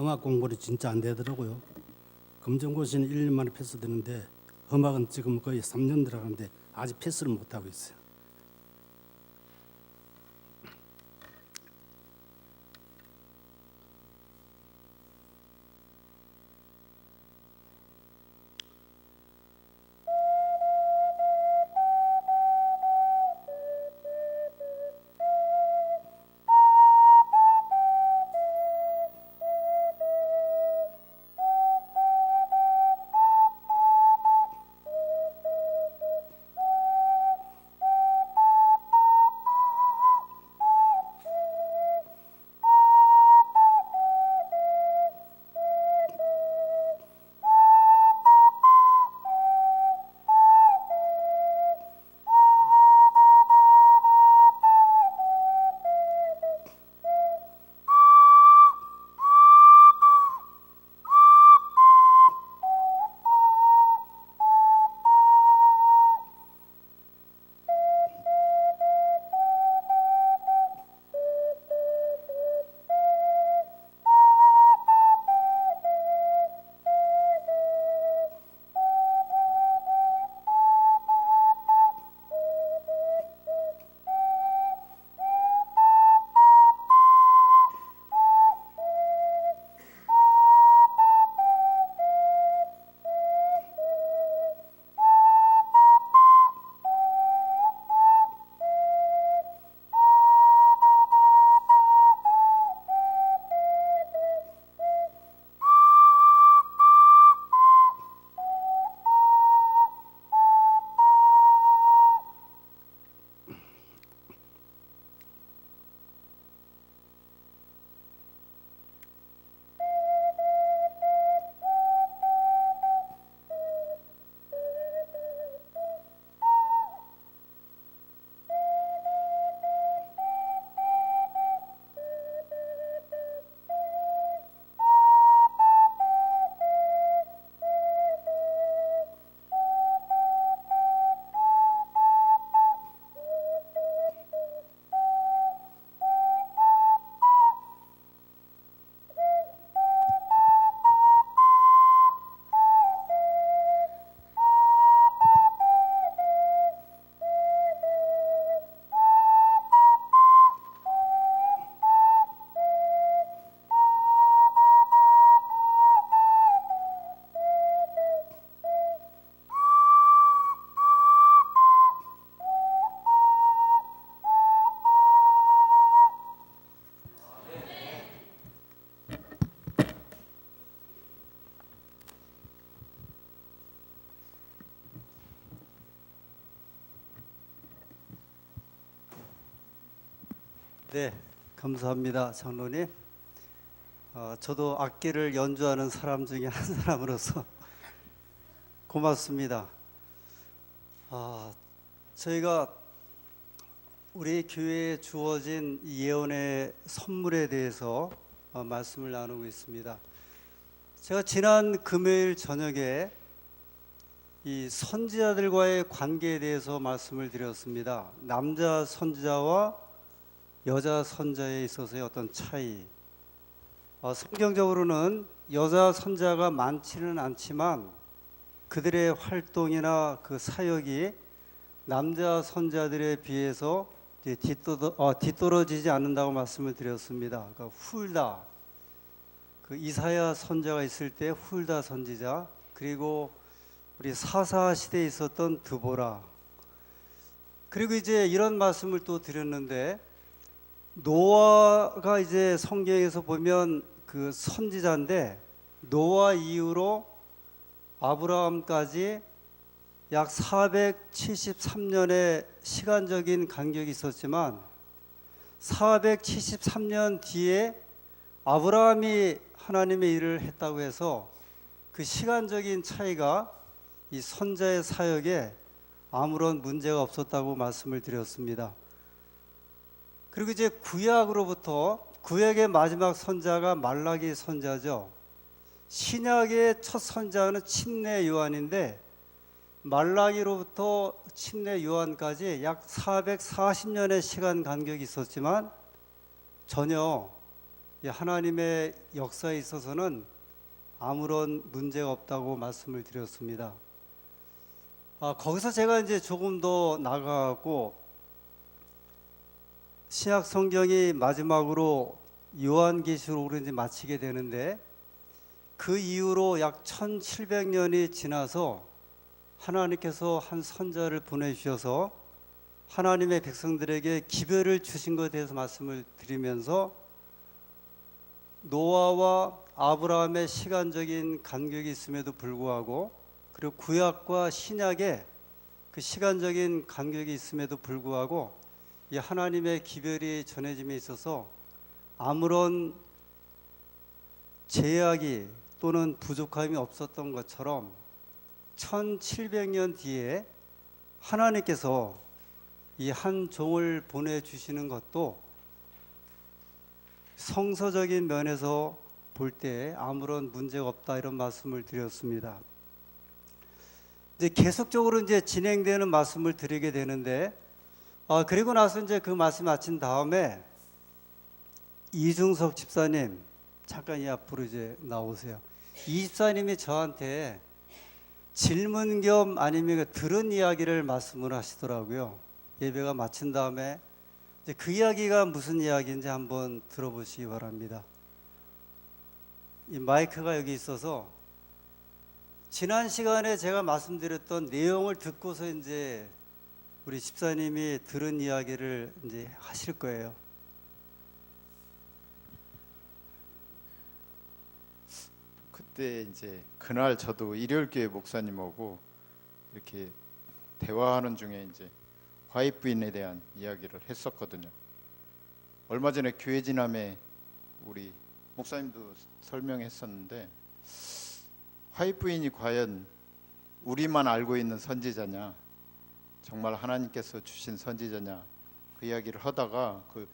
음악 공부를 진짜 안 되더라고요. 검정고시는 1년 만에 패스되는데 음악은 지금 거의 3년 들어가는데 아직 패스를 못하고 있어요. 네, 감사합니다, 장로님. 저도 악기를 연주하는 사람 중에 한 사람으로서 고맙습니다. 저희가 우리 교회에 주어진 예언의 선물에 대해서 말씀을 나누고 있습니다. 제가 지난 금요일 저녁에 이 선지자들과의 관계에 대해서 말씀을 드렸습니다. 남자 선지자와 여자 선자에 있어서의 어떤 차이. 성경적으로는 여자 선자가 많지는 않지만 그들의 활동이나 그 사역이 남자 선자들에 비해서 뒤떨어지지 않는다고 말씀을 드렸습니다. 그러니까 훌다, 그 이사야 선자가 있을 때 훌다 선지자, 그리고 우리 사사 시대에 있었던 드보라, 그리고 이제 이런 말씀을 또 드렸는데, 노아가 이제 성경에서 보면 그 선지자인데 노아 이후로 아브라함까지 약 473년의 시간적인 간격이 있었지만 473년 뒤에 아브라함이 하나님의 일을 했다고 해서 그 시간적인 차이가 이 선자의 사역에 아무런 문제가 없었다고 말씀을 드렸습니다. 그리고 이제 구약으로부터, 구약의 마지막 선자가 말라기 선자죠. 신약의 첫 선자는 침례 요한인데 말라기로부터 침례 요한까지 약 440년의 시간 간격이 있었지만 전혀 이 하나님의 역사에 있어서는 아무런 문제가 없다고 말씀을 드렸습니다. 거기서 제가 이제 조금 더 나가고 신약 성경이 마지막으로 요한계시록으로 이제 마치게 되는데, 그 이후로 약 1700년이 지나서 하나님께서 한 선자를 보내주셔서 하나님의 백성들에게 기별을 주신 것에 대해서 말씀을 드리면서 노아와 아브라함의 시간적인 간격이 있음에도 불구하고, 그리고 구약과 신약의 그 시간적인 간격이 있음에도 불구하고 이 하나님의 기별이 전해짐에 있어서 아무런 제약이 또는 부족함이 없었던 것처럼 1700년 뒤에 하나님께서 이 한 종을 보내주시는 것도 성서적인 면에서 볼 때 아무런 문제가 없다, 이런 말씀을 드렸습니다. 이제 계속적으로 이제 진행되는 말씀을 드리게 되는데, 그리고 나서 이제 그 말씀 마친 다음에 이중석 집사님, 잠깐 이 앞으로 이제 나오세요. 이 집사님이 저한테 질문 겸 아니면 들은 이야기를 말씀을 하시더라고요. 예배가 마친 다음에 이제 그 이야기가 무슨 이야기인지 한번 들어보시기 바랍니다. 이 마이크가 여기 있어서 지난 시간에 제가 말씀드렸던 내용을 듣고서 이제 우리 집사님이 들은 이야기를 이제 하실 거예요. 그때 이제 그날 저도 일요일교회 목사님하고 이렇게 대화하는 중에 이제 화이트부인에 대한 이야기를 했었거든요. 얼마 전에 교회 지남에 우리 목사님도 설명했었는데, 화이트부인이 과연 우리만 알고 있는 선지자냐, 정말 하나님께서 주신 선지자냐, 그 이야기를 하다가 그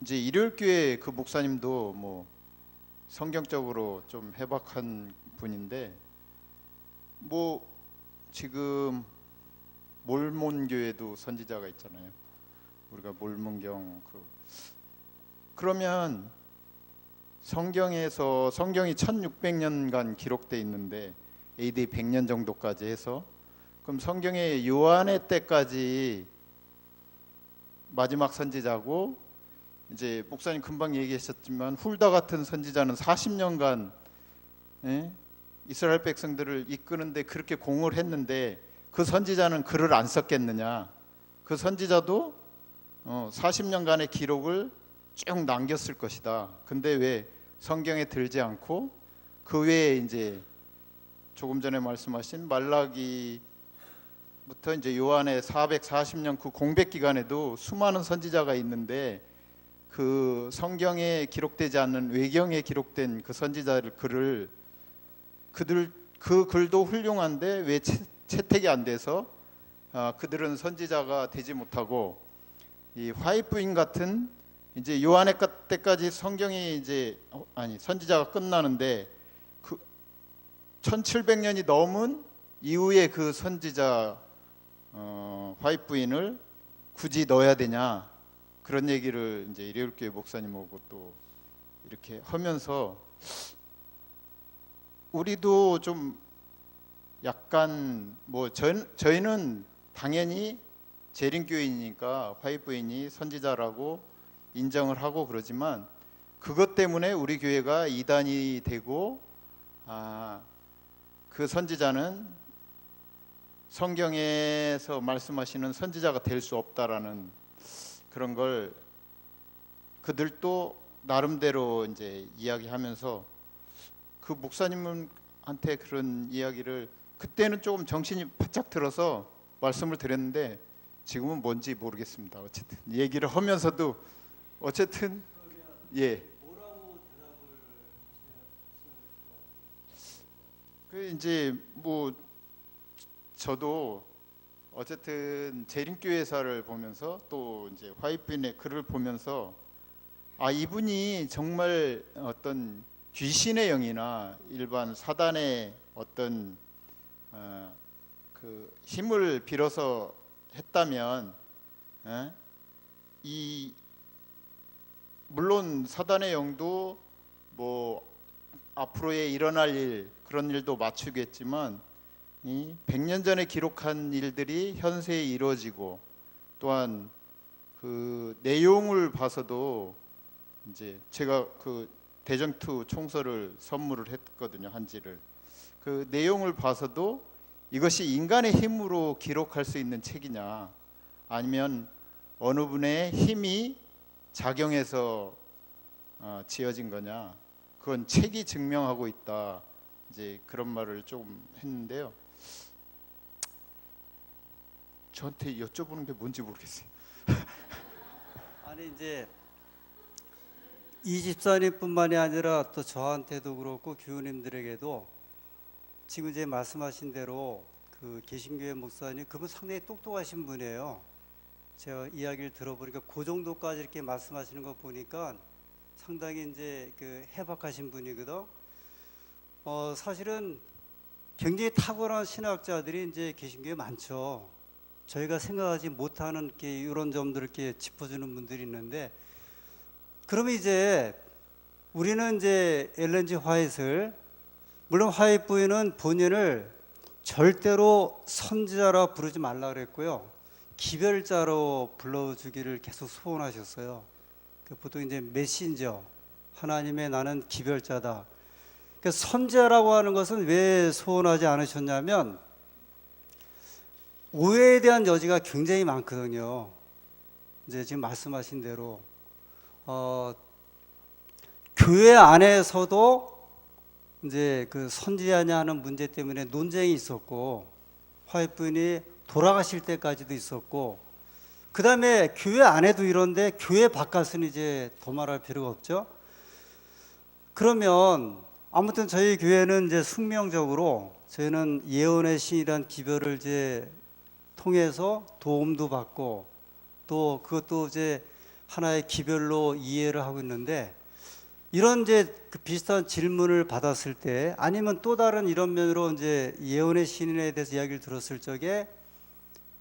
이제 일요일교회 그 목사님도 뭐 성경적으로 좀 해박한 분인데, 뭐 지금 몰몬교회도 선지자가 있잖아요. 우리가 몰몬경 그러면 성경에서 성경이 1600년간 기록돼 있는데 AD 100년 정도까지 해서, 그럼 성경의 요한의 때까지 마지막 선지자고, 이제 목사님 금방 얘기하셨지만 훌다 같은 선지자는 40년간 이스라엘 백성들을 이끄는데 그렇게 공을 했는데, 그 선지자는 글을 안 썼겠느냐? 그 선지자도 40년간의 기록을 쭉 남겼을 것이다. 근데 왜 성경에 들지 않고 그 외에 이제 조금 전에 말씀하신 말라기부터 이제 요한의 440년 그 공백 기간에도 수많은 선지자가 있는데, 그 성경에 기록되지 않는 외경에 기록된 그 선지자들 글을 그 글도 훌륭한데 왜 채택이 안 돼서 그들은 선지자가 되지 못하고, 이 화이트부인 같은 이제 요한의 때까지 성경이 이제 선지자가 끝나는데 그 1700년이 넘은 이후에 그 선지자 화이트부인을 굳이 넣어야 되냐, 그런 얘기를 이제 일요일교회 목사님하고 또 이렇게 하면서, 우리도 좀 약간 뭐 저희는 당연히 재림교인이니까 화이트부인이 선지자라고 인정을 하고 그러지만, 그것 때문에 우리 교회가 이단이 되고 그 선지자는 성경에서 말씀하시는 선지자가 될 수 없다라는 그런 걸 그들도 나름대로 이제 이야기하면서, 그 목사님한테 그런 이야기를 그때는 조금 정신이 바짝 들어서 말씀을 드렸는데 지금은 뭔지 모르겠습니다. 어쨌든 얘기를 하면서도 어쨌든 뭐라고 대답을 그 이제 뭐 저도 어쨌든 재림교회사를 보면서 또 이제 화이트부인의 글을 보면서, 이분이 정말 어떤 귀신의 영이나 일반 사단의 어떤 그 힘을 빌어서 했다면 이 물론 사단의 영도 뭐 앞으로의 일어날 일 그런 일도 맞추겠지만 이 100년 전에 기록한 일들이 현세에 이루어지고 또한 그 내용을 봐서도 이제 제가 그 대전투 총서를 선물을 했거든요. 한지를. 그 내용을 봐서도 이것이 인간의 힘으로 기록할 수 있는 책이냐 아니면 어느 분의 힘이 작용해서 지어진 거냐 그건 책이 증명하고 있다 이제 그런 말을 좀 했는데요. 저한테 여쭤보는 게 뭔지 모르겠어요. 아니 이제 이 집사님뿐만이 아니라 또 저한테도 그렇고 교우님들에게도 지금 이제 말씀하신 대로 그 개신교회 목사님 그분 상당히 똑똑하신 분이에요. 제가 이야기를 들어보니까 그 정도까지 이렇게 말씀하시는 거 보니까 상당히 이제 그 해박하신 분이거든. 사실은 굉장히 탁월한 신학자들이 이제 개신교에 많죠. 저희가 생각하지 못하는 이렇게 이런 점들을 이렇게 짚어주는 분들이 있는데, 그러면 이제 우리는 이제 엘렌 G 화이트를, 물론 화이트 부인은 본인을 절대로 선지자라 부르지 말라 그랬고요, 기별자로 불러주기를 계속 소원하셨어요. 보통 이제 메신저, 하나님의 나는 기별자다. 그러니까 선지자라고 하는 것은 왜 소원하지 않으셨냐면 오해에 대한 여지가 굉장히 많거든요. 이제 지금 말씀하신 대로 교회 안에서도 이제 그 선지자냐 하는 문제 때문에 논쟁이 있었고, 화이트 부인이 돌아가실 때까지도 있었고, 그 다음에 교회 안에도 이런데 교회 바깥은 이제 더 말할 필요가 없죠. 그러면 아무튼 저희 교회는 이제 숙명적으로 저희는 예언의 신이란 기별을 이제 통해서 도움도 받고 또 그것도 이제 하나의 기별로 이해를 하고 있는데, 이런 이제 그 비슷한 질문을 받았을 때 아니면 또 다른 이런 면으로 이제 예언의 신에 대해서 이야기를 들었을 적에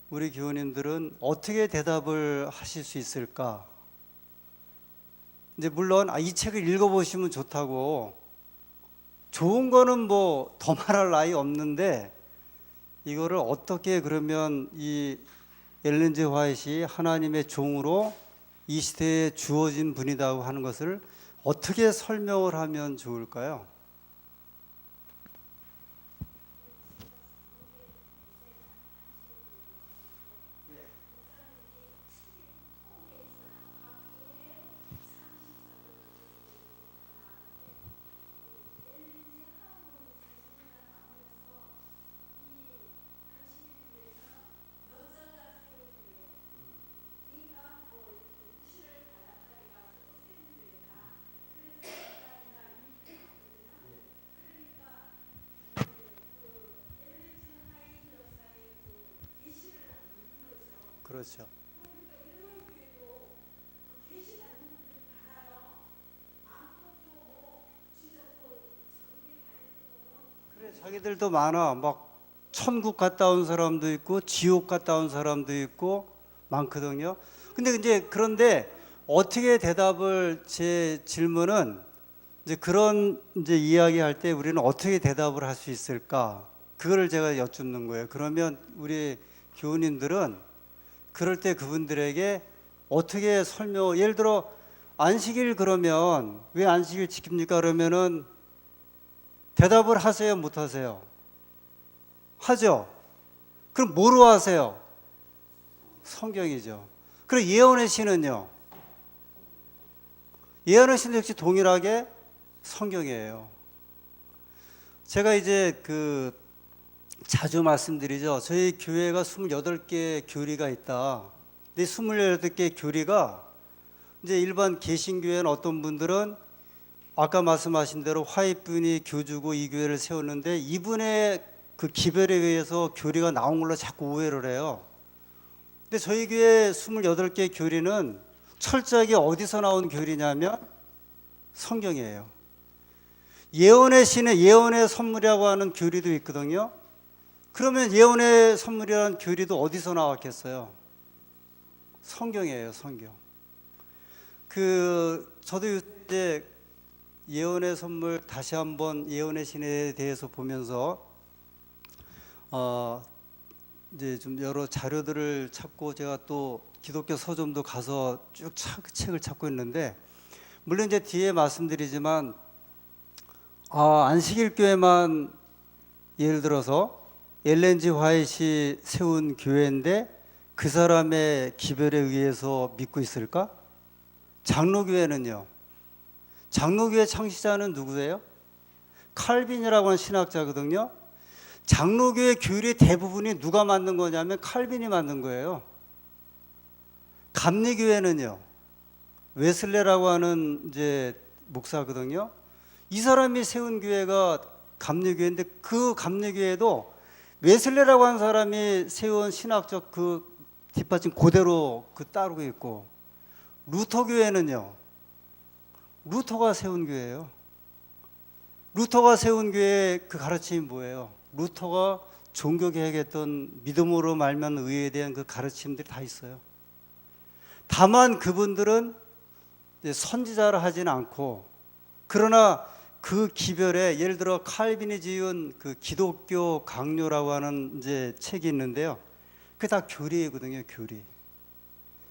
우리 교우님들은 어떻게 대답을 하실 수 있을까? 이제 물론 이 책을 읽어보시면 좋다고, 좋은 거는 뭐 더 말할 나위 없는데 이거를 어떻게 그러면 이 엘렌 G 화이트이 하나님의 종으로 이 시대에 주어진 분이라고 하는 것을 어떻게 설명을 하면 좋을까요? 그렇죠. 그래, 자기들도 많아. 막 천국 갔다 온 사람도 있고 지옥 갔다 온 사람도 있고 많거든요. 그런데 어떻게 대답을, 제 질문은 이제 그런 이제 이야기할 때 우리는 어떻게 대답을 할 수 있을까? 그거를 제가 여쭙는 거예요. 그러면 우리 교우님들은 그럴 때 그분들에게 어떻게 설명, 예를 들어 안식일 그러면 왜 안식일 지킵니까? 그러면은 대답을 하세요, 못 하세요? 하죠. 그럼 뭐로 하세요? 성경이죠. 그리고 예언의 신은요? 예언의 신도 역시 동일하게 성경이에요. 제가 이제 자주 말씀드리죠. 저희 교회가 28개 교리가 있다. 근데 28개 교리가 이제 일반 개신교회는 어떤 분들은 아까 말씀하신 대로 화이트 분이 교주고 이 교회를 세웠는데 이분의 그 기별에 의해서 교리가 나온 걸로 자꾸 오해를 해요. 근데 저희 교회 28개 교리는 철저하게 어디서 나온 교리냐면 성경이에요. 예언의 신의 예언의 선물이라고 하는 교리도 있거든요. 그러면 예언의 선물이라는 교리도 어디서 나왔겠어요? 성경이에요, 성경. 저도 이제 예언의 선물 다시 한번 예언의 신에 대해서 보면서 이제 좀 여러 자료들을 찾고 제가 또 기독교 서점도 가서 쭉 책을 찾고 있는데, 물론 이제 뒤에 말씀드리지만 안식일 교회만 예를 들어서 엘렌 G 화이트이 세운 교회인데 그 사람의 기별에 의해서 믿고 있을까? 장로교회는요. 장로교회 창시자는 누구예요? 칼빈이라고 하는 신학자거든요. 장로교회 교리 대부분이 누가 만든 거냐면 칼빈이 만든 거예요. 감리교회는요. 웨슬레라고 하는 이제 목사거든요. 이 사람이 세운 교회가 감리교회인데 그 감리교회도 웨슬레라고 하는 사람이 세운 신학적 그 뒷받침 그대로 따르고 있고, 루터 교회는요. 루터가 세운 교회예요. 루터가 세운 교회의 그 가르침이 뭐예요? 루터가 종교개혁했던 믿음으로 말면 의에 대한 그 가르침들이 다 있어요. 다만 그분들은 선지자를 하지는 않고, 그러나 그 기별에 예를 들어 칼빈이 지은 그 기독교 강요라고 하는 이제 책이 있는데요. 그게 다 교리거든요. 교리.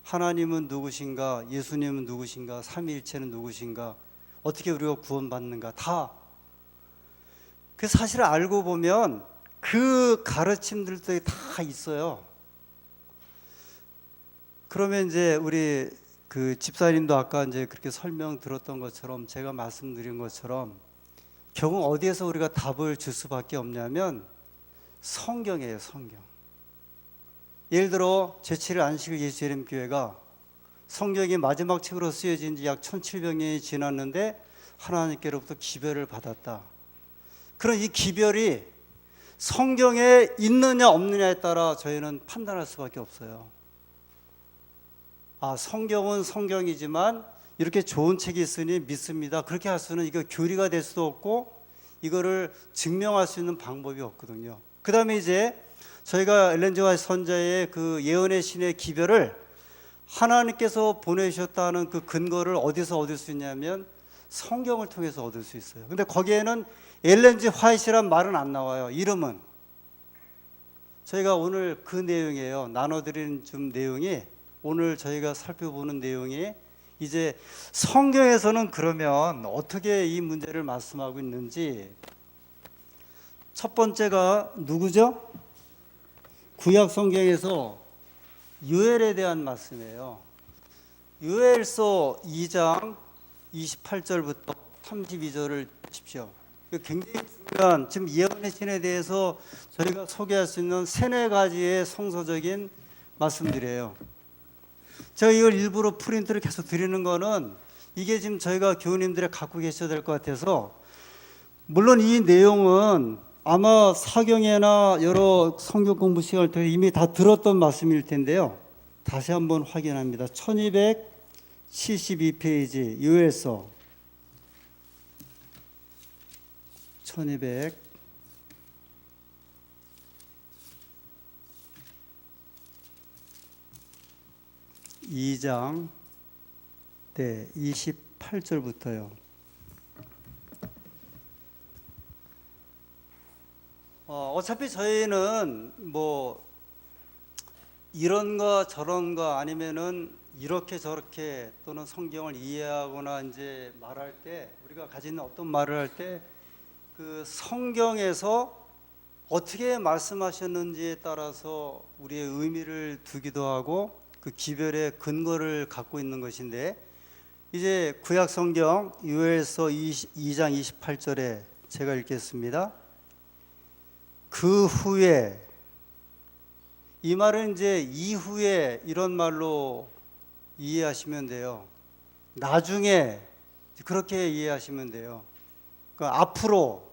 하나님은 누구신가? 예수님은 누구신가? 삼위일체는 누구신가? 어떻게 우리가 구원받는가? 다. 그 사실을 알고 보면 그 가르침들도 다 있어요. 그러면 이제 우리 그 집사님도 아까 이제 그렇게 설명 들었던 것처럼, 제가 말씀드린 것처럼 결국 어디에서 우리가 답을 줄 수밖에 없냐면 성경이에요. 성경. 예를 들어 제7일 안식일 예수님 교회가 성경이 마지막 책으로 쓰여진 지 약 1700년이 지났는데 하나님께로부터 기별을 받았다. 그런 이 기별이 성경에 있느냐 없느냐에 따라 저희는 판단할 수밖에 없어요. 성경은 성경이지만 이렇게 좋은 책이 있으니 믿습니다. 그렇게 할 수는, 이거 교리가 될 수도 없고 이거를 증명할 수 있는 방법이 없거든요. 그 다음에 이제 저희가 엘렌 G 화이트 선자의 그 예언의 신의 기별을 하나님께서 보내주셨다는 그 근거를 어디서 얻을 수 있냐면 성경을 통해서 얻을 수 있어요. 근데 거기에는 엘렌 G 화이트란 말은 안 나와요. 이름은. 저희가 오늘 그 내용이에요. 나눠드린 좀 내용이, 오늘 저희가 살펴보는 내용이 이제 성경에서는 그러면 어떻게 이 문제를 말씀하고 있는지. 첫 번째가 누구죠? 구약 성경에서 요엘에 대한 말씀이에요. 요엘서 2장 28절부터 32절을 보십시오. 굉장히 중요한, 지금 예언의 신에 대해서 저희가 소개할 수 있는 세네 가지의 성서적인 말씀들이에요. 제가 이걸 일부러 프린트를 계속 드리는 거는 이게 지금 저희가 교우님들이 갖고 계셔야 될 것 같아서, 물론 이 내용은 아마 사경회나 여러 성경 공부 시간을 통해 이미 다 들었던 말씀일 텐데요. 다시 한번 확인합니다. 1272페이지 요엘서 1202장 28절부터요. 어차피 저희는 뭐 이런가 저런가 아니면은 이렇게 저렇게 또는 성경을 이해하거나 이제 말할 때, 우리가 가지는 어떤 말을 할 때 그 성경에서 어떻게 말씀하셨는지에 따라서 우리의 의미를 두기도 하고 그 기별의 근거를 갖고 있는 것인데, 이제 구약 성경 요엘서 2장 28절에 제가 읽겠습니다. 그 후에, 이 말은 이제 이후에 이런 말로 이해하시면 돼요. 나중에 그렇게 이해하시면 돼요. 그러니까 앞으로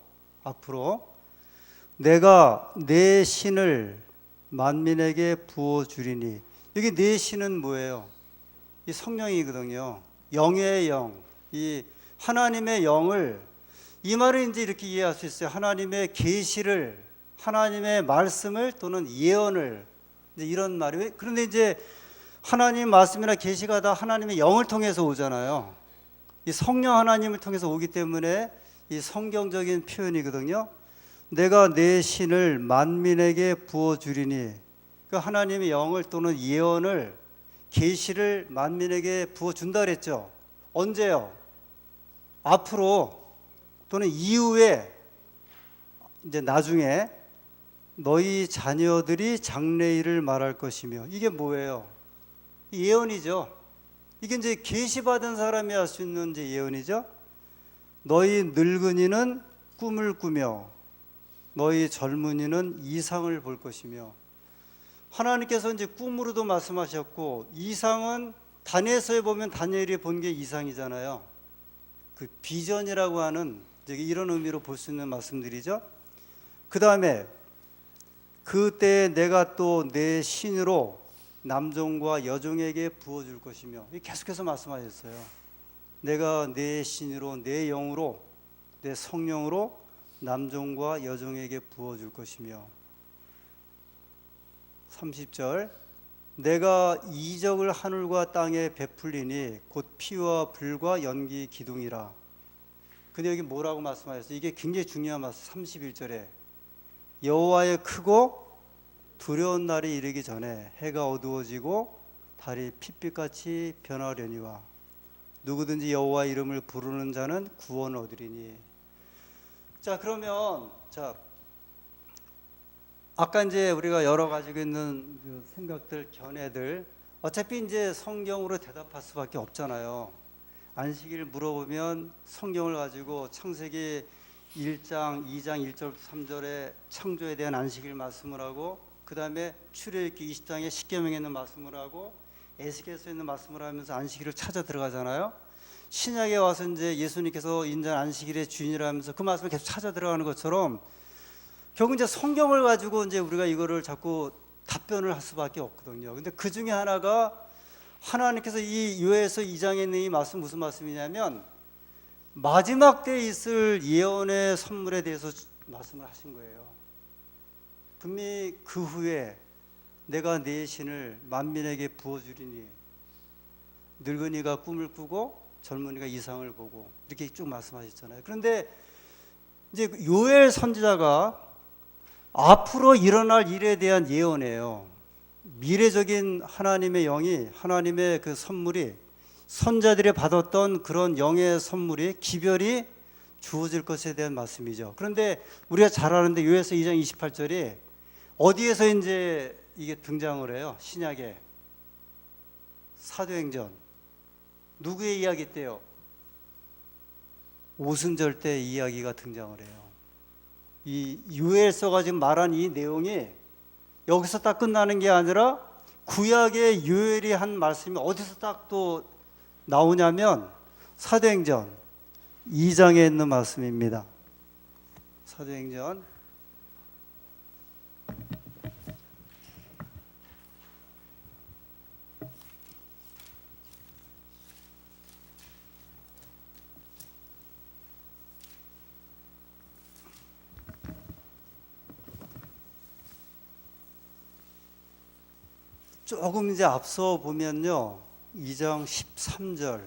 내가 내 신을 만민에게 부어주리니, 여기 내 신은 뭐예요? 이 성령이거든요. 영의 영, 이 하나님의 영을, 이 말은 이제 이렇게 이해할 수 있어요. 하나님의 계시를, 하나님의 말씀을 또는 예언을, 이제 이런 말이에요. 그런데 이제 하나님 말씀이나 계시가 다 하나님의 영을 통해서 오잖아요. 이 성령 하나님을 통해서 오기 때문에 이 성경적인 표현이거든요. 내가 내 신을 만민에게 부어주리니, 그 하나님의 영을 또는 예언을, 계시를 만민에게 부어준다 그랬죠. 언제요? 앞으로 또는 이후에, 이제 나중에 너희 자녀들이 장래일을 말할 것이며. 이게 뭐예요? 예언이죠. 이게 이제 계시받은 사람이 할 수 있는 이제 예언이죠. 너희 늙은이는 꿈을 꾸며 너희 젊은이는 이상을 볼 것이며. 하나님께서 이제 꿈으로도 말씀하셨고, 이상은 다니엘서에 보면 다니엘이 본 게 이상이잖아요. 그 비전이라고 하는 이런 의미로 볼 수 있는 말씀들이죠. 그 다음에 그때 내가 또 내 신으로 남종과 여종에게 부어줄 것이며. 계속해서 말씀하셨어요. 내가 내 신으로, 내 영으로, 내 성령으로 남종과 여종에게 부어줄 것이며. 30절, 내가 이적을 하늘과 땅에 베풀리니 곧 피와 불과 연기 기둥이라. 근데 여기 뭐라고 말씀하셨어요? 이게 굉장히 중요한 말씀. 31절에 여호와의 크고 두려운 날이 이르기 전에 해가 어두워지고 달이 핏빛같이 변하려니와 누구든지 여호와 이름을 부르는 자는 구원을 얻으리니. 자, 그러면 아까 이제 우리가 여러 가지고 있는 그 생각들, 견해들, 어차피 이제 성경으로 대답할 수밖에 없잖아요. 안식일 물어보면 성경을 가지고 창세기 1장, 2장 1절부터 3절에 창조에 대한 안식일 말씀을 하고, 그 다음에 출애굽기 20장에 십계명에 있는 말씀을 하고, 에스겔서에 있는 말씀을 하면서 안식일을 찾아 들어가잖아요. 신약에 와서 이제 예수님께서 인자는 안식일의 주인이라면서 그 말씀을 계속 찾아 들어가는 것처럼, 결국 이제 성경을 가지고 이제 우리가 이거를 자꾸 답변을 할 수밖에 없거든요. 근데 그 중에 하나가 하나님께서 이 요에서 2장에 있는 이 말씀, 무슨 말씀이냐면 마지막 때에 있을 예언의 선물에 대해서 말씀을 하신 거예요. 분명히 그 후에 내가 내 신을 만민에게 부어주리니 늙은이가 꿈을 꾸고 젊은이가 이상을 보고, 이렇게 쭉 말씀하셨잖아요. 그런데 이제 요엘 선지자가 앞으로 일어날 일에 대한 예언이에요. 미래적인 하나님의 영이, 하나님의 그 선물이, 선자들이 받았던 그런 영의 선물이 기별이 주어질 것에 대한 말씀이죠. 그런데 우리가 잘 아는데 요에서 2장 28절이 어디에서 이제 이게 등장을 해요? 신약에 사도행전. 누구의 이야기 때요? 오순절 때 이야기가 등장을 해요. 이 요엘서가 지금 말한 이 내용이 여기서 딱 끝나는 게 아니라 구약의 요엘이 한 말씀이 어디서 딱 또 나오냐면 사도행전 2장에 있는 말씀입니다. 사도행전 조금 이제 앞서 보면요, 2장 13절,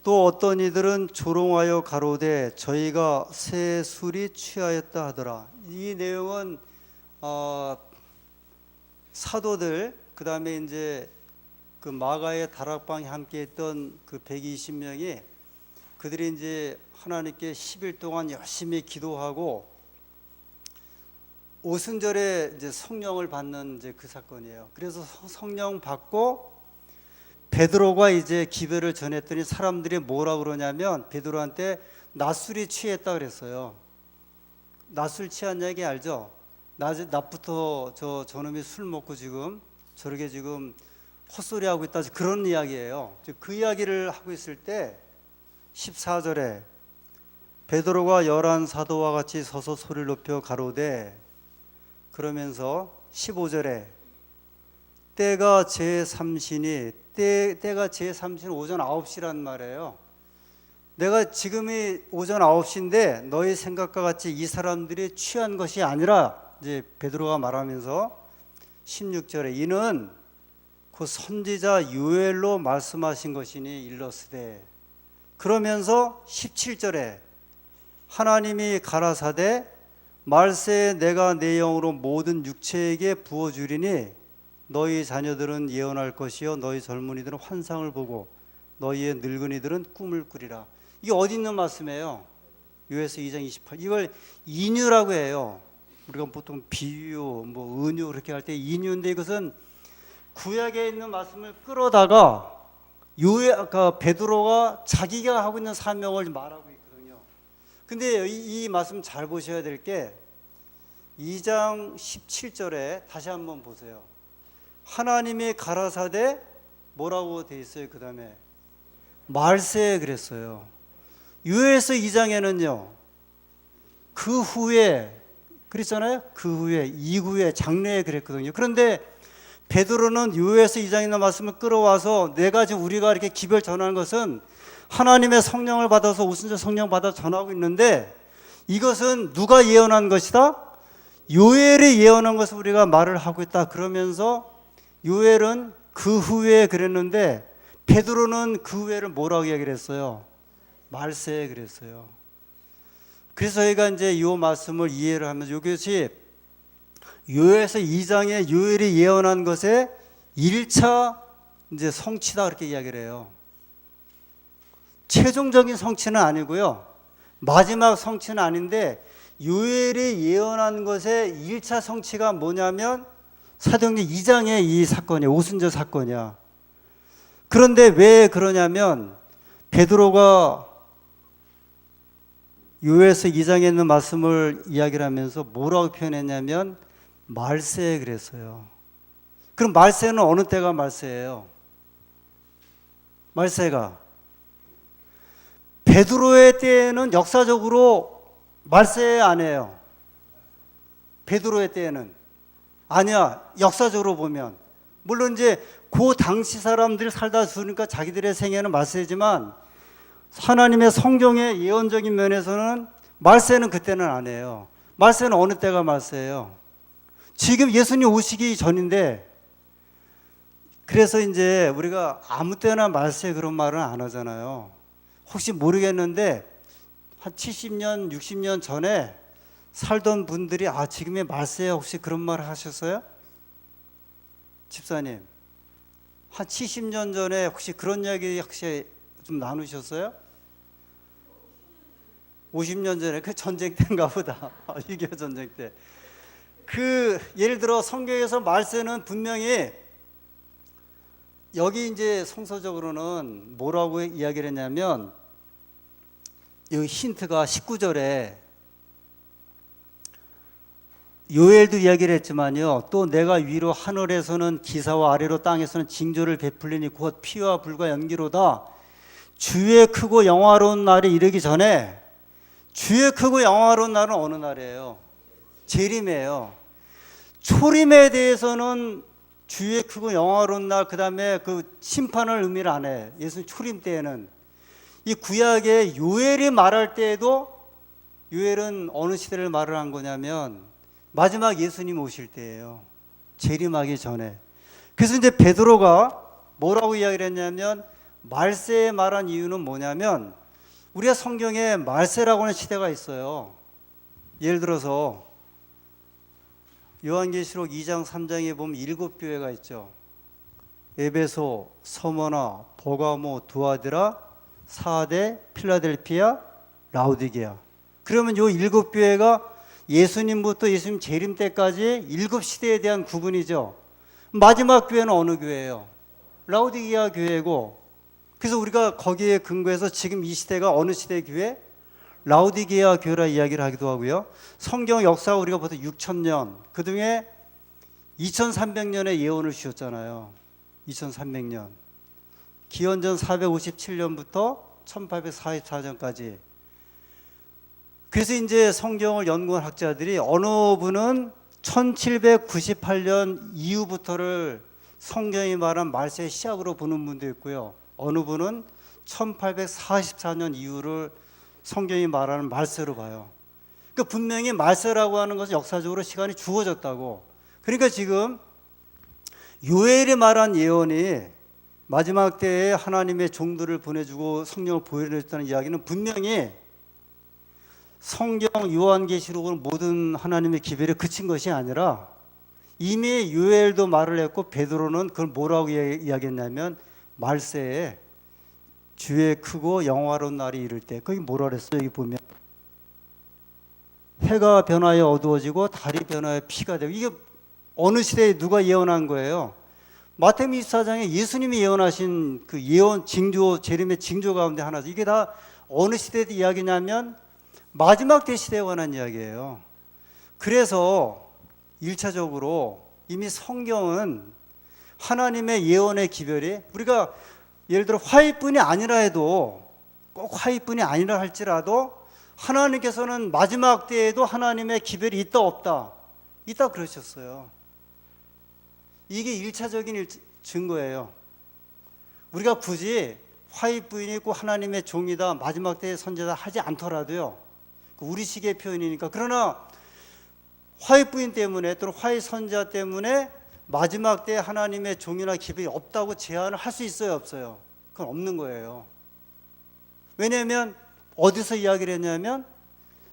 또 어떤 이들은 조롱하여 가로되 저희가 새 술이 취하였다 하더라. 이 내용은 사도들, 그 다음에 이제 그 마가의 다락방에 함께했던 그 120명이 그들이 이제 하나님께 10일 동안 열심히 기도하고 오순절에 이제 성령을 받는 이제 그 사건이에요. 그래서 성령 받고 베드로가 이제 기별을 전했더니 사람들이 뭐라 그러냐면 베드로한테 낮술이 취했다 그랬어요. 낮술 취한 얘기 알죠? 낮부터 저놈이 술 먹고 지금 저렇게 지금 헛소리 하고 있다, 그런 이야기예요. 그 이야기를 하고 있을 때 14절에 베드로가 11 사도와 같이 서서 소리를 높여 가로되, 그러면서 15절에 때가 제3신이 때가 제3신 오전 9시란 말이에요. 내가 지금이 오전 9시인데 너희 생각과 같이 이 사람들이 취한 것이 아니라, 이제 베드로가 말하면서 16절에 이는 그 선지자 요엘로 말씀하신 것이니 일러스되, 그러면서 17절에 하나님이 가라사대 말세에 내가 내 영으로 모든 육체에게 부어주리니 너희 자녀들은 예언할 것이요 너희 젊은이들은 환상을 보고 너희의 늙은이들은 꿈을 꾸리라. 이게 어디 있는 말씀이에요? 요에서 2장 28. 이걸 인유라고 해요. 우리가 보통 비유, 은유 그렇게 할 때 인유인데, 이것은 구약에 있는 말씀을 끌어다가 베드로가 자기가 하고 있는 사명을 말하고 있거든요. 근데 이 말씀 잘 보셔야 될 게 2장 17절에 다시 한번 보세요. 하나님이 가라사대 뭐라고 돼 있어요? 그 다음에 말세에 그랬어요. 요에서 2장에는요 그 후에 그랬잖아요. 그 후에 이후에 장래에 그랬거든요. 그런데 베드로는 요에서 2장에 있는 말씀을 끌어와서 내가 지금 우리가 이렇게 기별 전하는 것은 하나님의 성령을 받아서 오순절 성령 받아 전하고 있는데, 이것은 누가 예언한 것이다? 요엘이 예언한 것을 우리가 말을 하고 있다. 그러면서 요엘은 그 후에 그랬는데 베드로는 그 후에를 뭐라고 이야기를 했어요? 말세에 그랬어요. 그래서 저희가 이제 이 말씀을 이해를 하면서 이것이 요엘서 2장에 요엘이 예언한 것의 1차 이제 성취다 그렇게 이야기를 해요. 최종적인 성취는 아니고요. 마지막 성취는 아닌데 요엘이 예언한 것의 1차 성취가 뭐냐면 사도행전 2장의 이 사건이야. 오순절 사건이야. 그런데 왜 그러냐면 베드로가 요엘서 2장에 있는 말씀을 이야기를 하면서 뭐라고 표현했냐면 말세에 그랬어요. 그럼 말세는 어느 때가 말세예요? 말세가 베드로의 때에는 역사적으로 말세 아니에요. 베드로의 때에는 아니야. 역사적으로 보면 물론 이제 그 당시 사람들이 살다 죽으니까 자기들의 생애는 말세지만 하나님의 성경의 예언적인 면에서는 말세는 그때는 아니에요. 말세는 어느 때가 말세예요? 지금 예수님 오시기 전인데, 그래서 이제 우리가 아무 때나 말세 그런 말은 안 하잖아요. 혹시 모르겠는데 한 70년, 60년 전에 살던 분들이 지금의 말세에 혹시 그런 말 하셨어요? 집사님, 한 70년 전에 혹시 그런 이야기 혹시 좀 나누셨어요? 50년 전에 그 전쟁 때인가 보다. 6.25 전쟁 때. 예를 들어 성경에서 말세는 분명히 여기 이제 성서적으로는 뭐라고 이야기를 했냐면 여기 힌트가 19절에 요엘도 이야기를 했지만요. 또 내가 위로 하늘에서는 기사와 아래로 땅에서는 징조를 베풀리니 곧 피와 불과 연기로다. 주의 크고 영화로운 날이 이르기 전에, 주의 크고 영화로운 날은 어느 날이에요? 재림이에요. 초림에 대해서는 주의 크고 영화로운 날, 그 다음에 그 심판을 의미를 안 해. 예수님 초림 때에는. 이 구약의 요엘이 말할 때에도 요엘은 어느 시대를 말을 한 거냐면 마지막 예수님 오실 때예요. 재림하기 전에. 그래서 이제 베드로가 뭐라고 이야기를 했냐면 말세에 말한 이유는 뭐냐면 우리가 성경에 말세라고 하는 시대가 있어요. 예를 들어서 요한계시록 2장 3장에 보면 7교회가 있죠. 에베소, 서머나, 버가모, 두아드라, 사데, 필라델피아, 라우디게아. 그러면 요 7교회가 예수님부터 예수님 재림 때까지 7시대에 대한 구분이죠. 마지막 교회는 어느 교회예요? 라우디게아 교회고, 그래서 우리가 거기에 근거해서 지금 이 시대가 어느 시대 교회? 라우디게아 교회라 이야기를 하기도 하고요. 성경 역사가 우리가 보통 6,000년, 그 중에 2300년의 예언을 주셨잖아요. 2300년. 기원전 457년부터 1844년까지. 그래서 이제 성경을 연구한 학자들이 어느 분은 1798년 이후부터를 성경이 말한 말세의 시작으로 보는 분도 있고요. 어느 분은 1844년 이후를 성경이 말하는 말세로 봐요. 그러니까 분명히 말세라고 하는 것은 역사적으로 시간이 주어졌다고. 그러니까 지금 요엘이 말한 예언이 마지막 때에 하나님의 종들을 보내주고 성령을 보여줬다는 이야기는 분명히 성경 요한계시록을 모든 하나님의 기별에 그친 것이 아니라 이미 요엘도 말을 했고 베드로는 그걸 뭐라고 이야기했냐면 말세에 주의 크고 영화로운 날이 이를 때 거기 뭐라 그랬어요? 여기 보면 해가 변하여 어두워지고 달이 변하여 피가 되고 이게 어느 시대에 누가 예언한 거예요? 마태복음 24장에 예수님이 예언하신 그 예언 징조 재림의 징조 가운데 하나죠. 이게 다 어느 시대의 이야기냐면 마지막 때 시대에 관한 이야기예요. 그래서 1차적으로 이미 성경은 하나님의 예언의 기별이 우리가 예를 들어 화해뿐이 아니라 해도 꼭 화해뿐이 아니라 할지라도 하나님께서는 마지막 때에도 하나님의 기별이 있다 없다? 있다 그러셨어요. 이게 1차적인 증거예요. 우리가 굳이 화해뿐이 있고 하나님의 종이다 마지막 때의 선지자다 하지 않더라도요. 우리식의 표현이니까 그러나 화해부인 때문에 또는 화해 선지자 때문에 마지막 때 하나님의 종이나 기별이 없다고 제안을 할 수 있어요 없어요? 그건 없는 거예요. 왜냐하면 어디서 이야기를 했냐면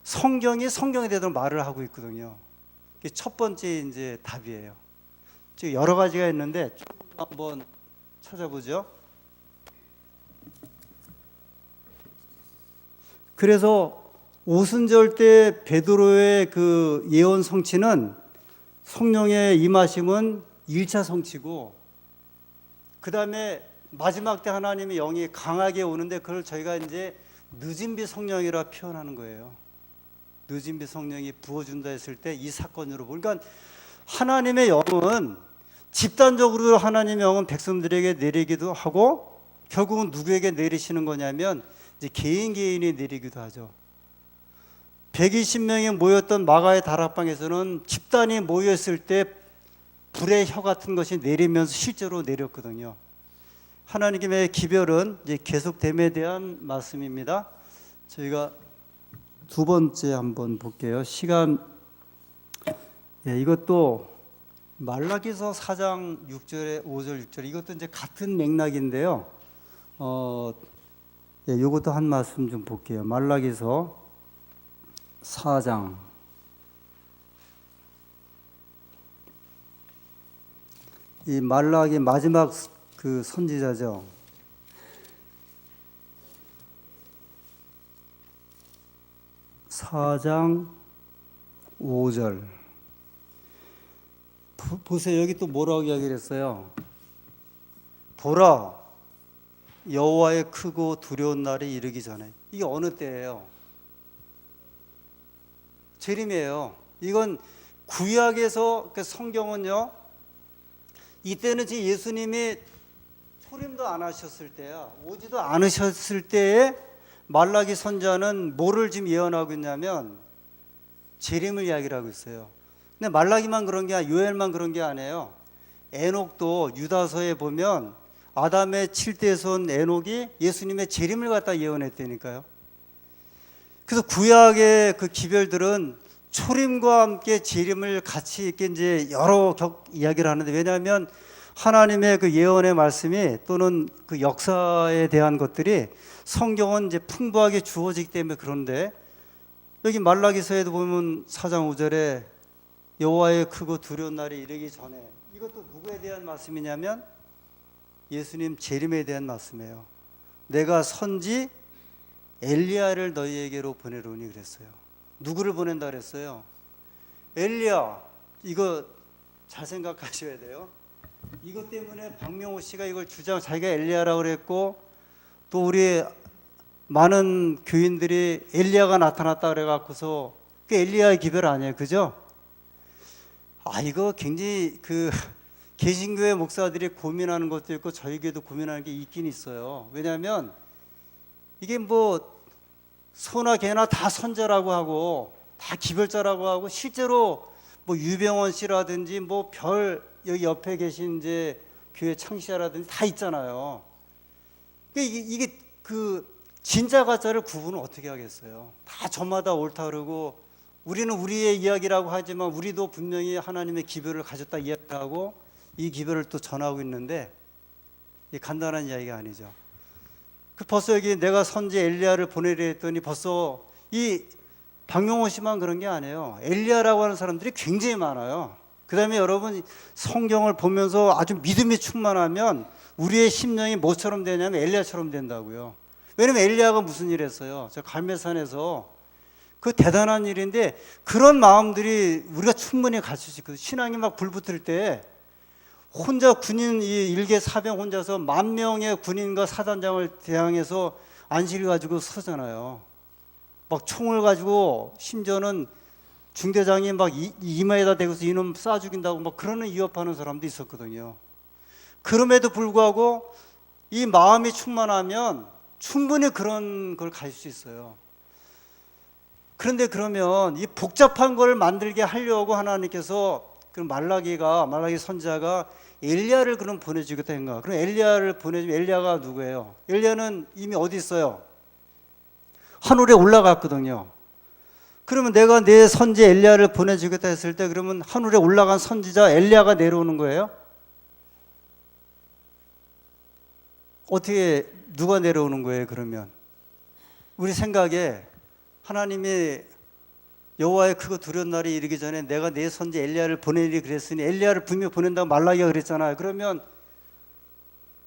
성경이 성경에 대해서 말을 하고 있거든요. 그게 첫 번째 이제 답이에요. 지금 여러 가지가 있는데 한번 찾아보죠. 그래서 오순절 때 베드로의 그 예언 성취는 성령의 임하심은 1차 성취고 그 다음에 마지막 때 하나님의 영이 강하게 오는데 그걸 저희가 이제 늦은비 성령이라 표현하는 거예요. 늦은비 성령이 부어준다 했을 때 이 사건으로 그러니까 하나님의 영은 집단적으로 하나님의 영은 백성들에게 내리기도 하고 결국은 누구에게 내리시는 거냐면 이제 개인이 내리기도 하죠. 120명이 모였던 마가의 다락방에서는 집단이 모였을 때 불의 혀 같은 것이 내리면서 실제로 내렸거든요. 하나님의 기별은 이제 계속됨에 대한 말씀입니다. 저희가 두 번째 한번 볼게요. 시간 이것도 말라기서 4장 6절에 5절 6절 이것도 이제 같은 맥락인데요. 이것도 한 말씀 좀 볼게요. 말라기서 4장 이 말라기 마지막 그 선지자죠. (4장 5절) 보세요. 여기 또 뭐라고 이야기를 했어요? 보라 여호와의 크고 두려운 날이 이르기 전에. 이게 어느 때예요? 재림이에요. 이건 구약에서 그 성경은요. 이때는 지금 예수님이 초림도 안 하셨을 때야. 오지도 않으셨을 때에 말라기 선지자는 뭐를 지금 예언하고 있냐면 재림을 이야기를 하고 있어요. 근데 말라기만 그런 게 아니라 요엘만 그런 게 아니에요. 에녹도 유다서에 보면 아담의 7대 손 에녹이 예수님의 재림을 갖다 예언했다니까요. 그래서 구약의 그 기별들은 초림과 함께 재림을 같이 이렇게 이제 여러 이야기를 하는데 왜냐하면 하나님의 그 예언의 말씀이 또는 그 역사에 대한 것들이 성경은 이제 풍부하게 주어지기 때문에 그런데 여기 말라기서에도 보면 4장 5절에 여호와의 크고 두려운 날이 이르기 전에 이것도 누구에 대한 말씀이냐면 예수님 재림에 대한 말씀이에요. 내가 선지 엘리야를 너희에게로 보내려니 그랬어요. 누구를 보낸다 그랬어요? 엘리야. 이거 잘 생각하셔야 돼요. 이것 때문에 박명호 씨가 이걸 자기가 엘리야라고 그랬고 또 우리 많은 교인들이 엘리야가 나타났다 그래갖고서 그 엘리야의 기별 아니에요, 그죠? 이거 굉장히 그 개신교회 목사들이 고민하는 것도 있고 저희 교회도 고민하는 게 있긴 있어요. 왜냐하면 이게 뭐 소나 개나 다 선자라고 하고 다 기별자라고 하고 실제로 뭐 유병원 씨라든지 뭐 여기 옆에 계신 이제 교회 창시자라든지 다 있잖아요. 이게 그 진짜 가짜를 구분을 어떻게 하겠어요? 다 저마다 옳다 그러고 우리는 우리의 이야기라고 하지만 우리도 분명히 하나님의 기별을 가졌다 이야기하고 이 기별을 또 전하고 있는데 이 간단한 이야기가 아니죠. 벌써 여기 내가 선지 엘리야를 보내려 했더니 벌써 이 박명호 씨만 그런 게 아니에요. 엘리야라고 하는 사람들이 굉장히 많아요. 그 다음에 여러분 성경을 보면서 아주 믿음이 충만하면 우리의 심령이 뭐처럼 되냐면 엘리야처럼 된다고요. 왜냐면 엘리야가 무슨 일 했어요? 저 갈멜산에서 그 대단한 일인데 그런 마음들이 우리가 충분히 가질 수 있거든요. 신앙이 막 불붙을 때 혼자 군인 이 일개 사병 혼자서 10,000명의 군인과 사단장을 대항해서 안식을 가지고 서잖아요. 막 총을 가지고 심지어는 중대장이 막 이마에다 대고서 이놈 쏴 죽인다고 막 그러는 위협하는 사람도 있었거든요. 그럼에도 불구하고 이 마음이 충만하면 충분히 그런 걸 가질 수 있어요. 그런데 그러면 이 복잡한 걸 만들게 하려고 하나님께서 그 말라기 선지자가 엘리야를 그럼 보내주겠다 했는가? 그럼 엘리야를 보내주면 엘리야가 누구예요? 엘리야는 이미 어디 있어요? 하늘에 올라갔거든요. 그러면 내가 내 선지 엘리야를 보내주겠다 했을 때 그러면 하늘에 올라간 선지자 엘리야가 내려오는 거예요? 어떻게 누가 내려오는 거예요? 그러면 우리 생각에 하나님이 여호와의 크고 두려운 날이 이르기 전에 내가 내 선지 엘리야를 보내리 그랬으니 엘리야를 분명히 보낸다고 말라기가 그랬잖아요. 그러면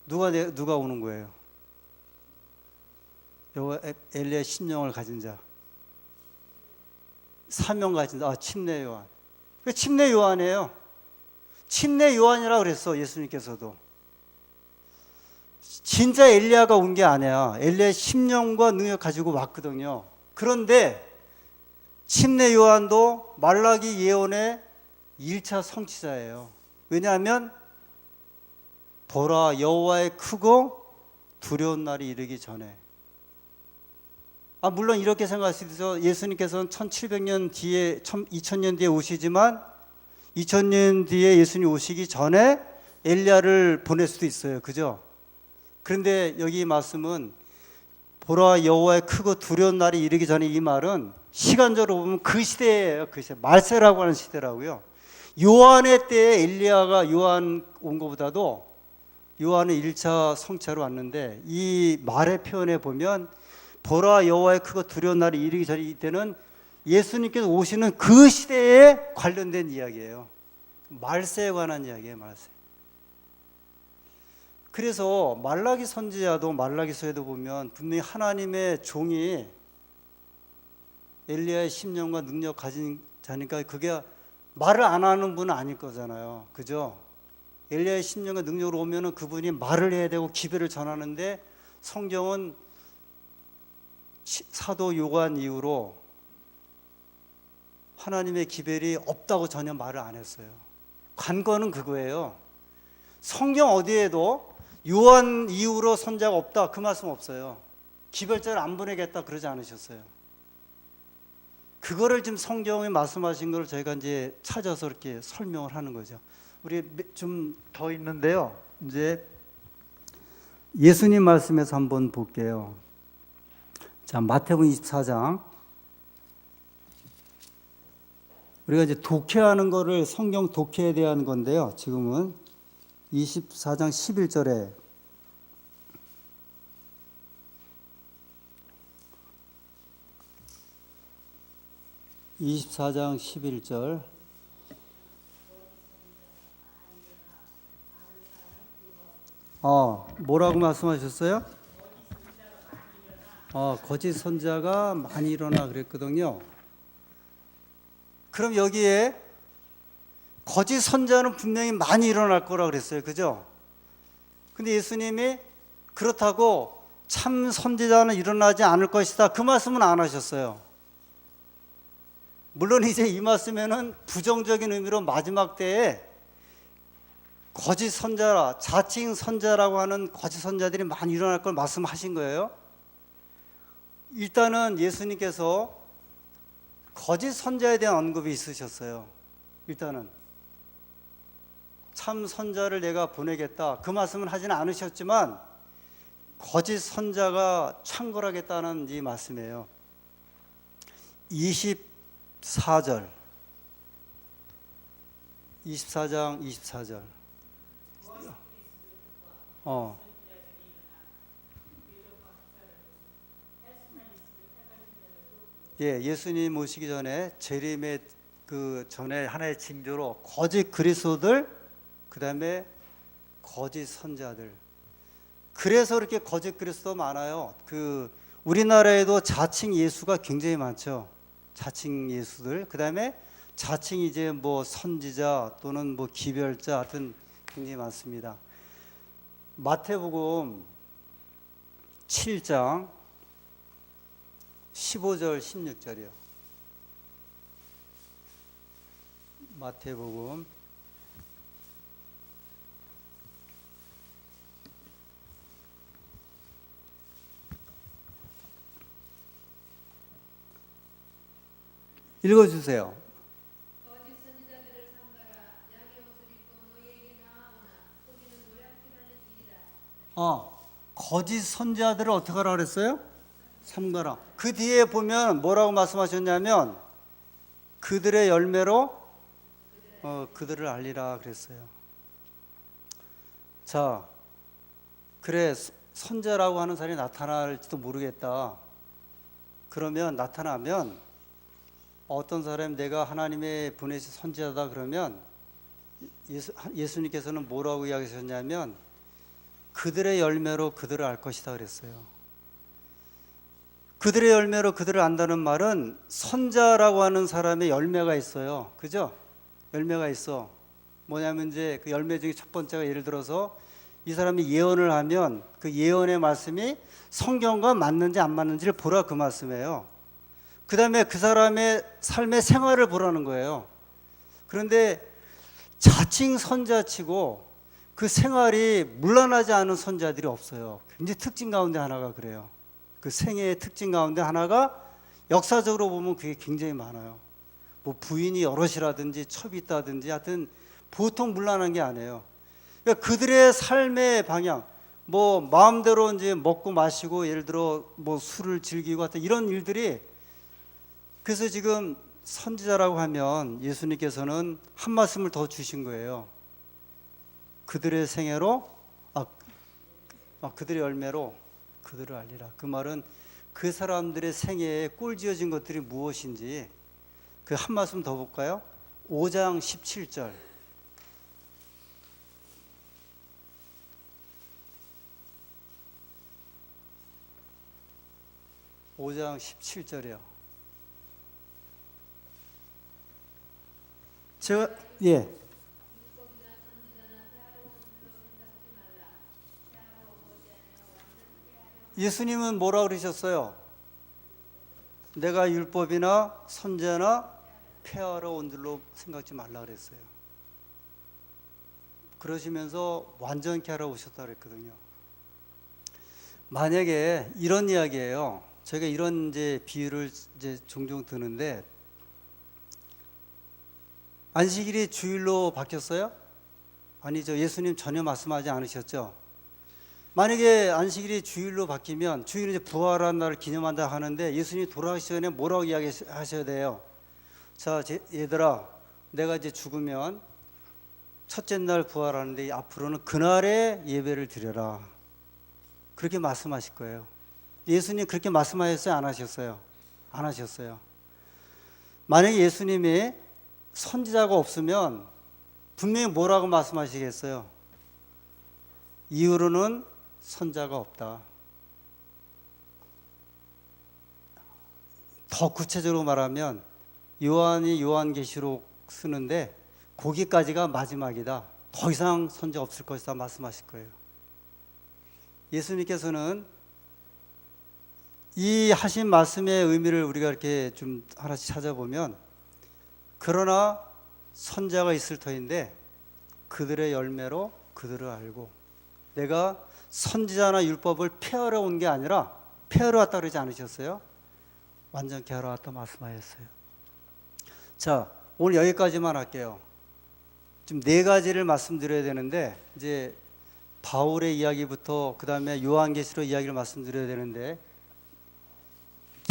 누가 오는 거예요? 여호와 엘리야의 심령을 가진 자, 사명 가진 자, 침례 요한. 그 침례 요한이에요. 침례 요한이라고 그랬어 예수님께서도. 진짜 엘리야가 온 게 아니야. 엘리야의 심령과 능력 가지고 왔거든요. 그런데 침례 요한도 말라기 예언의 1차 성취자예요. 왜냐하면 보라 여호와의 크고 두려운 날이 이르기 전에. 물론 이렇게 생각할 수 있어요. 예수님께서는 1700년 뒤에 2000년 뒤에 오시지만 2000년 뒤에 예수님 오시기 전에 엘리야를 보낼 수도 있어요. 그죠? 그런데 여기 말씀은 보라 여호와의 크고 두려운 날이 이르기 전에, 이 말은 시간적으로 보면 그 시대예요. 그 시대, 말세라고 하는 시대라고요. 요한의 때에 엘리야가 요한 온 것보다도 요한은 1차 성취자로 왔는데 이 말의 표현에 보면 보라 여호와의 크고 두려운 날이 이르기 전에, 이때는 예수님께서 오시는 그 시대에 관련된 이야기예요. 말세에 관한 이야기예요. 말세. 그래서 말라기 선지자도 말라기서에도 보면 분명히 하나님의 종이 엘리야의 심령과 능력 가진 자니까 그게 말을 안 하는 분은 아닐 거잖아요. 그죠? 엘리야의 심령과 능력으로 오면은 그분이 말을 해야 되고 기별을 전하는데 성경은 사도 요한 이후로 하나님의 기별이 없다고 전혀 말을 안 했어요. 관건은 그거예요. 성경 어디에도 요한 이후로 선지자가 없다 그 말씀 없어요. 기별자를 안 보내겠다 그러지 않으셨어요. 그거를 지금 성경에 말씀하신 걸 저희가 이제 찾아서 이렇게 설명을 하는 거죠. 우리 좀 더 있는데요. 이제 예수님 말씀에서 한번 볼게요. 자, 마태복음 24장. 우리가 이제 독해하는 거를 성경 독해에 대한 건데요. 지금은 24장 11절에 (24장 11절) 뭐라고 말씀하셨어요? 거짓 선지자가 많이 일어나 그랬거든요. 그럼 여기에 거짓 선지자는 분명히 많이 일어날 거라고 그랬어요. 그죠? 근데 예수님이 그렇다고 참 선지자는 일어나지 않을 것이다 그 말씀은 안 하셨어요. 물론 이제 이 말씀에는 부정적인 의미로 마지막 때에 거짓 선지자, 자칭 선지자라고 하는 거짓 선지자들이 많이 일어날 걸 말씀하신 거예요. 일단은 예수님께서 거짓 선지자에 대한 언급이 있으셨어요. 일단은 참 선지자를 내가 보내겠다 그 말씀은 하지는 않으셨지만 거짓 선지자가 창궐하겠다는 이 말씀이에요. 24절 24장 24절 어. 예, 예수님 오시기 전에 재림의 그 전에 하나의 징조로 거짓 그리스도들, 그다음에 거짓 선자들. 그래서 이렇게 거짓 그리스도 많아요. 그 우리나라에도 자칭 예수가 굉장히 많죠. 자칭 예수들. 그다음에 자칭 이제 뭐 선지자 또는 뭐 기별자 하여튼 굉장히 많습니다. 마태복음 7장 15절 16절이요. 마태복음 '읽어주세요. 거짓 선지자들을 삼가라. 양의 옷을 입고 너희에게 나아오나 속이는 노략질하는 이리라. 거짓 선지자들을 어떻게 하라 그랬어요? 삼가라. 그 뒤에 보면 뭐라고 말씀하셨냐면 그들의 열매로 그들을 알리라 그랬어요. 자, 그래 선자라고 하는 사람이 나타날지도 모르겠다. 그러면 나타나면 어떤 사람이 내가 하나님의 보내신 선지자다 그러면 예수님께서는 뭐라고 이야기하셨냐면 그들의 열매로 그들을 알 것이다 그랬어요. 그들의 열매로 그들을 안다는 말은 선자라고 하는 사람의 열매가 있어요. 그죠? 열매가 있어. 뭐냐면 이제 그 열매 중에 첫 번째가 예를 들어서 이 사람이 예언을 하면 그 예언의 말씀이 성경과 맞는지 안 맞는지를 보라 그 말씀이에요. 그 다음에 그 사람의 삶의 생활을 보라는 거예요. 그런데 자칭 선자치고 그 생활이 문란하지 않은 선자들이 없어요. 굉장히 특징 가운데 하나가 그래요. 그 생애의 특징 가운데 하나가 역사적으로 보면 그게 굉장히 많아요. 뭐 부인이 여럿이라든지 첩이 있다든지 하여튼 보통 문란한 게 아니에요. 그러니까 그들의 삶의 방향, 뭐 마음대로 이제 먹고 마시고 예를 들어 뭐 술을 즐기고 하여튼 이런 일들이, 그래서 지금 선지자라고 하면 예수님께서는 한 말씀을 더 주신 거예요. 그들의 생애로 그들의 열매로 그들을 알리라. 그 말은 그 사람들의 생애에 꼴지어진 것들이 무엇인지 그 한 말씀 더 볼까요? 5장 17절. 5장 17절이요. 제가 예수님은 뭐라 그러셨어요? 내가 율법이나 선지자나 폐하러 온 줄로 생각지 말라 그랬어요. 그러시면서 완전케 하러 오셨다 그랬거든요. 만약에 이런 이야기예요. 제가 이런 이제 비유를 이제 종종 드는데, 안식일이 주일로 바뀌었어요? 아니죠. 예수님 전혀 말씀하지 않으셨죠. 만약에 안식일이 주일로 바뀌면, 주일은 이제 부활한 날을 기념한다 하는데 예수님이 돌아가시기 전에 뭐라고 이야기하셔야 돼요? 자, 얘들아, 내가 이제 죽으면 첫째 날 부활하는데 앞으로는 그날에 예배를 드려라. 그렇게 말씀하실 거예요. 예수님 그렇게 말씀하셨어요? 안 하셨어요? 안 하셨어요. 만약에 예수님이 선지자가 없으면 분명히 뭐라고 말씀하시겠어요? 이후로는 선자가 없다. 더 구체적으로 말하면 요한이 요한계시록 쓰는데 거기까지가 마지막이다. 더 이상 선자 없을 것이다 말씀하실 거예요. 예수님께서는 이 하신 말씀의 의미를 우리가 이렇게 좀 하나씩 찾아보면, 그러나 선자가 있을 터인데 그들의 열매로 그들을 알고, 내가 선지자나 율법을 폐하러 온 게 아니라 폐하러 왔다 그러지 않으셨어요? 완전케 하러 왔다 말씀하셨어요. 자, 오늘 여기까지만 할게요. 지금 네 가지를 말씀드려야 되는데, 이제 바울의 이야기부터 그 다음에 요한계시록 이야기를 말씀드려야 되는데,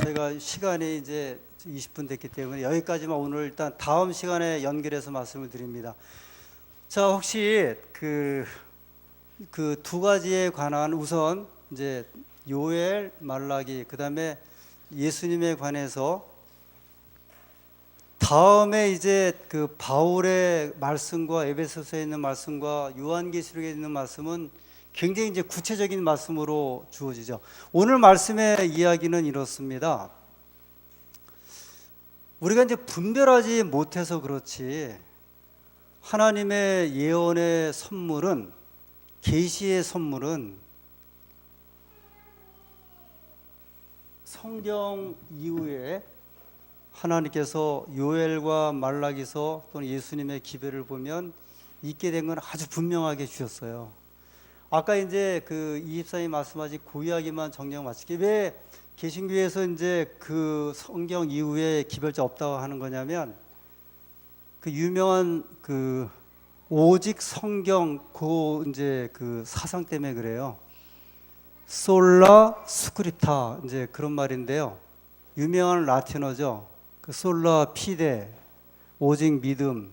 제가 시간이 이제 20분 됐기 때문에 여기까지만 오늘 일단 다음 시간에 연결해서 말씀을 드립니다. 자, 혹시 그 그 두 가지에 관한 우선 이제 요엘, 말라기, 그다음에 예수님에 관해서 다음에 이제 그 바울의 말씀과 에베소서에 있는 말씀과 요한계시록에 있는 말씀은 굉장히 이제 구체적인 말씀으로 주어지죠. 오늘 말씀의 이야기는 이렇습니다. 우리가 이제 분별하지 못해서 그렇지 하나님의 예언의 선물은, 계시의 선물은 성경 이후에 하나님께서 요엘과 말라기서 또는 예수님의 기별을 보면 있게 된 건 아주 분명하게 주셨어요. 아까 이제 그 이집사님 말씀하신 그 이야기만 정리하고 마칠게. 왜 개신교에서 이제 그 성경 이후에 기별자 없다고 하는 거냐면, 그 유명한 그 오직 성경 그 이제 그 사상 때문에 그래요. 솔라 스크립타 이제 그런 말인데요. 유명한 라틴어죠. 그 솔라 피데 오직 믿음,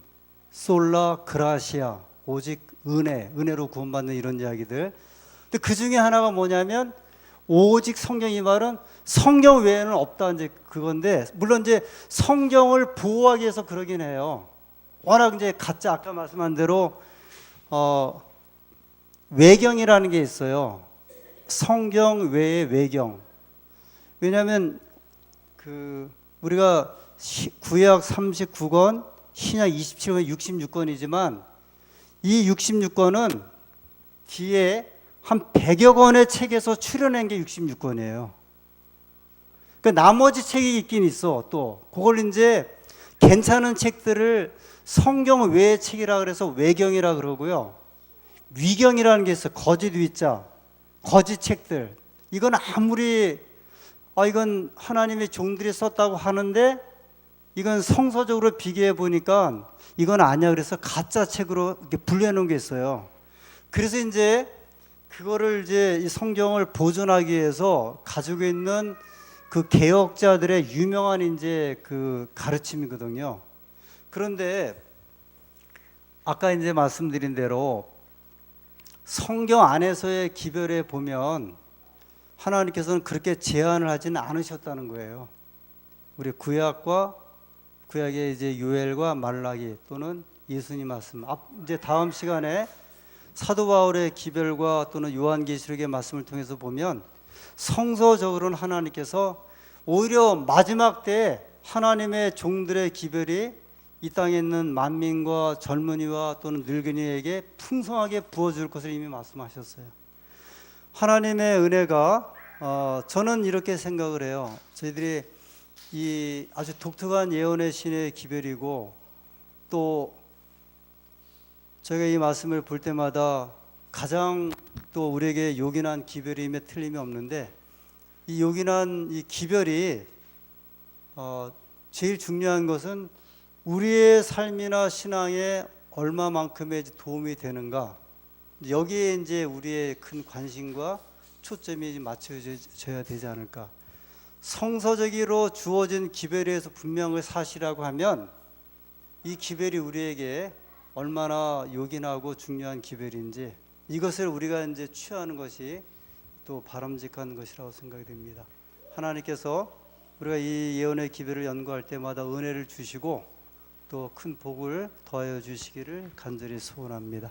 솔라 그라시아 오직 은혜로 구원받는 이런 이야기들. 근데 그 중에 하나가 뭐냐면 오직 성경, 이 말은 성경 외에는 없다 이제 그건데, 물론 이제 성경을 보호하기 위해서 그러긴 해요. 워낙 이제 가짜 아까 말씀한 대로 외경이라는 게 있어요. 성경 외의 외경. 왜냐하면 그 우리가 구약 39권, 신약 27권, 66권이지만 이 66권은 뒤에 한 100여 권의 책에서 추려낸 게 66권이에요. 그 나머지 책이 있긴 있어. 또 그걸 이제 괜찮은 책들을 성경 외의 책이라 그래서 외경이라 그러고요. 위경이라는 게 있어요. 거짓 위자, 거짓 책들. 이건 아무리 이건 하나님의 종들이 썼다고 하는데 이건 성서적으로 비교해 보니까 이건 아니야. 그래서 가짜 책으로 이렇게 분류해 놓은 게 있어요. 그래서 이제 그거를 이제 이 성경을 보존하기 위해서 가지고 있는 그 개혁자들의 유명한 이제 그 가르침이거든요. 그런데 아까 이제 말씀드린 대로 성경 안에서의 기별에 보면 하나님께서는 그렇게 제한을 하지는 않으셨다는 거예요. 우리 구약의 이제 요엘과 말라기 또는 예수님 말씀. 이제 다음 시간에 사도 바울의 기별과 또는 요한계시록의 말씀을 통해서 보면 성서적으로는 하나님께서 오히려 마지막 때 하나님의 종들의 기별이 이 땅에 있는 만민과 젊은이와 또는 늙은이에게 풍성하게 부어줄 것을 이미 말씀하셨어요. 하나님의 은혜가 저는 이렇게 생각을 해요. 저희들이 이 아주 독특한 예언의 신의 기별이고, 또 저희가 이 말씀을 볼 때마다 가장 또 우리에게 요긴한 기별임에 틀림이 없는데, 이 요긴한 이 기별이 제일 중요한 것은 우리의 삶이나 신앙에 얼마만큼의 도움이 되는가, 여기에 이제 우리의 큰 관심과 초점이 맞춰져야 되지 않을까. 성서적으로 주어진 기별에 대해서 분명히 사실이라고 하면 이 기별이 우리에게 얼마나 요긴하고 중요한 기별인지, 이것을 우리가 이제 취하는 것이 또 바람직한 것이라고 생각이 됩니다. 하나님께서 우리가 이 예언의 기별을 연구할 때마다 은혜를 주시고 또 큰 복을 더하여 주시기를 간절히 소원합니다.